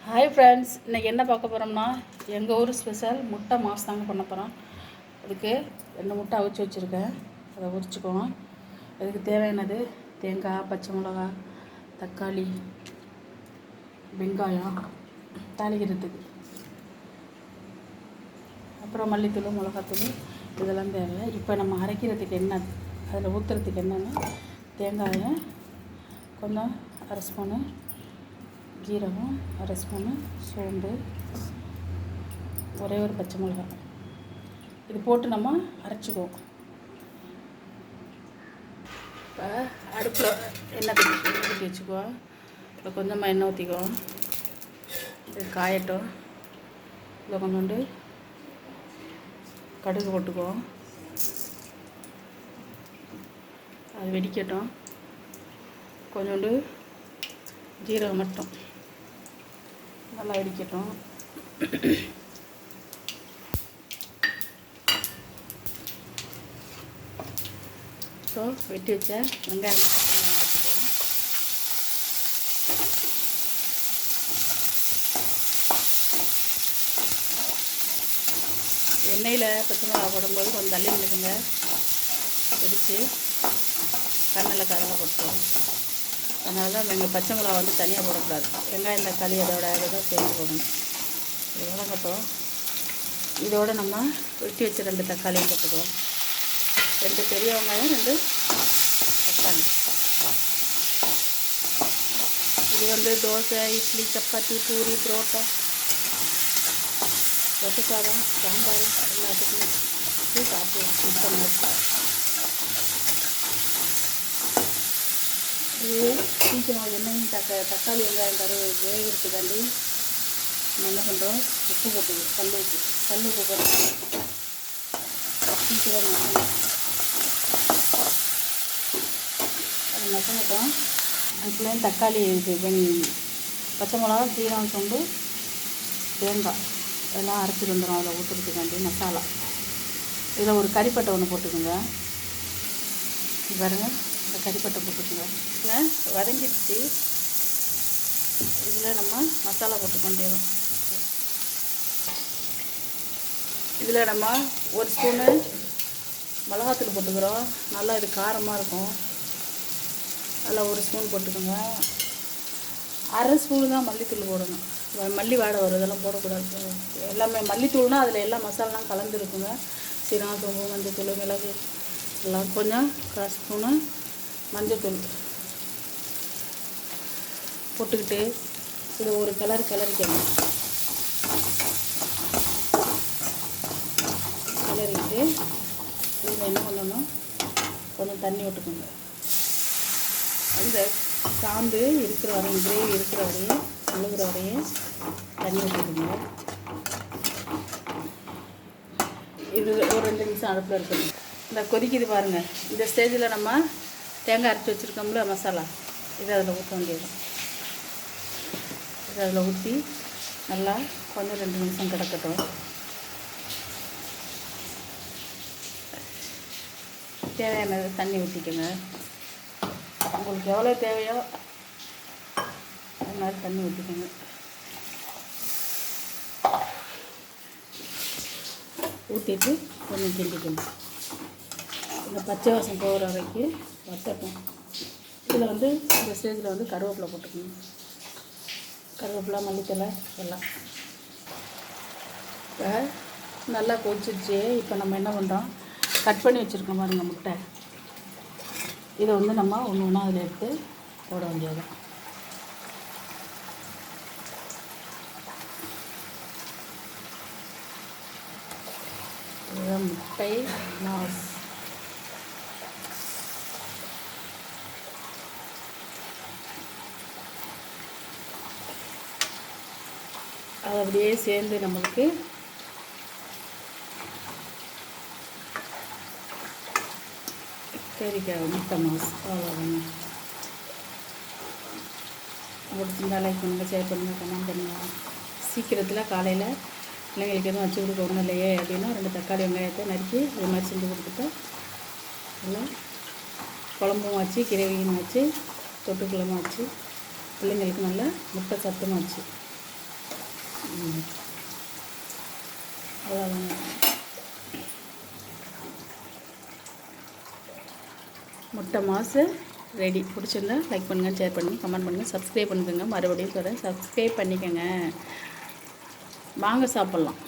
Hi friends, இன்றைக்கி என்ன பார்க்க போகிறோம்னா எங்கள் ஊர் ஸ்பெஷல் முட்டை மாஸ் தாங்க பண்ண போகிறோம். அதுக்கு 2 முட்டை அவிச்சு வச்சுருக்கேன், அதை உரிச்சுக்குவோம். அதுக்கு தேவையானது தேங்காய், பச்சை மிளகா, தக்காளி, வெங்காயம், தாளிக்கிறதுக்கு, அப்புறம் மல்லித்தூள், மிளகாத்தூள் இதெல்லாம் தேவை. இப்போ நம்ம அரைக்கிறதுக்கு என்ன, அதில் ஊற்றுறதுக்கு என்னென்னா தேங்காயை கொஞ்சம் 1/2 ஸ்பூனு, ஜீரகம் 1/2 ஸ்பூனு, சோம்பு, ஒரே ஒரு பச்சை மிளகாய், இது போட்டு நம்ம அரைச்சிக்குவோம். இப்போ அடுப்பில் எண்ணெய் ஊற்றி வச்சுக்குவோம். இப்போ கொஞ்சமாக எண்ணெய் ஊற்றிக்குவோம். இது காயட்டும். இதில் கொஞ்சோண்டு கடுகு போட்டுக்குவோம். அது வெடிக்கட்டும். கொஞ்சோண்டு ஜீரகம் மட்டும் நல்லா வெடிக்கட்டும். ஸோ வெட்டி வச்ச வெங்காயம் போட்டுக்குவோம். எண்ணெயில் பச்சை மிளகா போடும்போது கொஞ்சம் தள்ளி நிற்குங்க, வெடித்து கண்ணில் கதலை போட்டுருவோம். அதனால தான் எங்கள் பச்சை மிளகா வந்து தனியாக போடக்கூடாது, வெங்காயம் தக்காளி அதோட தான் சேர்த்து போடணும். இது வதங்கட்டும். இதோடு நம்ம வெட்டி வச்ச 2 தக்காளியும் போட்டுக்குவோம். 2 பெரிய வெங்காயம், 2 தக்காளி. இது வந்து தோசை, இட்லி, சப்பாத்தி, பூரி, புரோட்டா, ரச சாதம், சாம்பார் எல்லாத்துக்குமே சாப்பிடுவோம். இது சீக்கிரம் எண்ணெயும் தக்காளி வெங்காயம் வேகிறதுக்காண்டி நம்ம என்ன பண்ணுறோம், உப்பு போட்டுக்கணும். கல் உப்பு போட்டு சீக்கிரம் மசங்கணும். அது மசங்கட்டும். அதுக்குள்ளே தக்காளி பச்சை மிளகா, ஜீரகம், சோம்பு, தேங்காய் எல்லாம் அரைச்சிட்டு வந்துடும். அதில் ஊற்றுறதுக்காண்டி மசாலா. இதில் ஒரு கறிப்பட்டை ஒன்று போட்டுக்கோங்க. பாருங்கள், இந்த கறிப்பட்டை போட்டுக்கோங்க. வதங்கிடுச்சு. இதில் நம்ம மசாலா போட்டுக்க வேண்டியதும். இதில் நம்ம 1 ஸ்பூனு மிளகாத்தூள் போட்டுக்கிறோம். நல்லா இது காரமாக இருக்கும். அதில் 1 ஸ்பூன் போட்டுக்கோங்க. 1/2 ஸ்பூனு தான் மல்லித்தூள் போடணும். மல்லி வாடை வரும், இதெல்லாம் போடக்கூடாது. எல்லாமே மல்லித்தூள்னால் அதில் எல்லா மசாலாலாம் கலந்துருக்குங்க. சீரகம், சோம்பு, மஞ்சத்தூள், மிளகு எல்லாம். கொஞ்சம் 1/4 ஸ்பூனு மஞ்சத்தூள் போட்டுக்கிட்டு இது ஒரு கிளறிக்கணும். கிளறிட்டு இதில் என்ன பண்ணணும், கொஞ்சம் தண்ணி விட்டுக்கோங்க. அந்த சாந்து இருக்கிற வரையும், கிரேவி இருக்கிற வரையும், முழுகிற வரையும் தண்ணி ஊற்றிக்கோங்க. இது ஒரு 2 நிமிஷம் அடுப்பில் இருக்கணும். இந்த கொதிக்குது பாருங்கள். இந்த ஸ்டேஜில் நம்ம தேங்காய் அரைச்சி வச்சுருக்கோம்ல மசாலா, இதை அதில் ஊற்ற வேண்டியது. இதை அதில் ஊற்றி நல்லா கொஞ்சம் 2 நிமிஷம் கிடக்கட்டும். தேவையான தண்ணி ஊற்றிக்கோங்க. உங்களுக்கு எவ்வளோ தேவையோ அது மாதிரி தண்ணி ஊற்றிக்கோங்க. ஊற்றிட்டு கொஞ்சம் கிண்டிக்கணும். இந்த பச்சை வாசம் போகிற வரைக்கும் வத்தட்டும். இதில் வந்து இந்த ஸ்டேஜில் வந்து கருவேப்பிலை போட்டுக்கணும். கருவேப்பிலை, மல்லித்தலை எல்லாம். இப்போ நல்லா கொதிச்சிருச்சு. இப்போ நம்ம என்ன பண்ணுறோம், கட் பண்ணி வச்சுருக்கோம் பாருங்கள் முட்டை. இதை வந்து நம்ம ஒன்று ஒன்றா அதில் எடுத்து போட வேண்டியது. இதுதான் முட்டை மாஸ். அது அப்படியே சேர்ந்து நம்மளுக்கு கறிக்காய் முட்டை மாஸ். அவ்வளோதாங்க. பிடிச்சிருந்தா லைக் பண்ணுங்கள், ஷேர் பண்ணுங்கள், கமெண்ட் பண்ணுங்கள். சீக்கிரத்தில் காலையில் பிள்ளைங்களுக்கு எதுவும் வச்சு கொடுக்க ஒன்றும் இல்லையே அப்படின்னா 2 தக்காளி வெங்காயத்தை நறுக்கி இது மாதிரி செஞ்சு கொடுத்துட்டா நல்லா குழம்பும் வச்சு, கிரேவியும் வச்சு, தொட்டுக்குழம்பும் வச்சு, பிள்ளைங்களுக்கு நல்லா முட்டை சத்துமாக வச்சு அவ்வளோதாங்க. முட்டை மாசு ரெடி. பிடிச்சிருந்தா லைக் பண்ணுங்கள், ஷேர் பண்ணுங்கள், கமெண்ட் பண்ணுங்கள், சப்ஸ்கிரைப் பண்ணிக்கோங்க. மறுபடியும் சொல்கிறேன், சப்ஸ்கிரைப் பண்ணிக்கோங்க. வாங்க சாப்பிட்லாம்.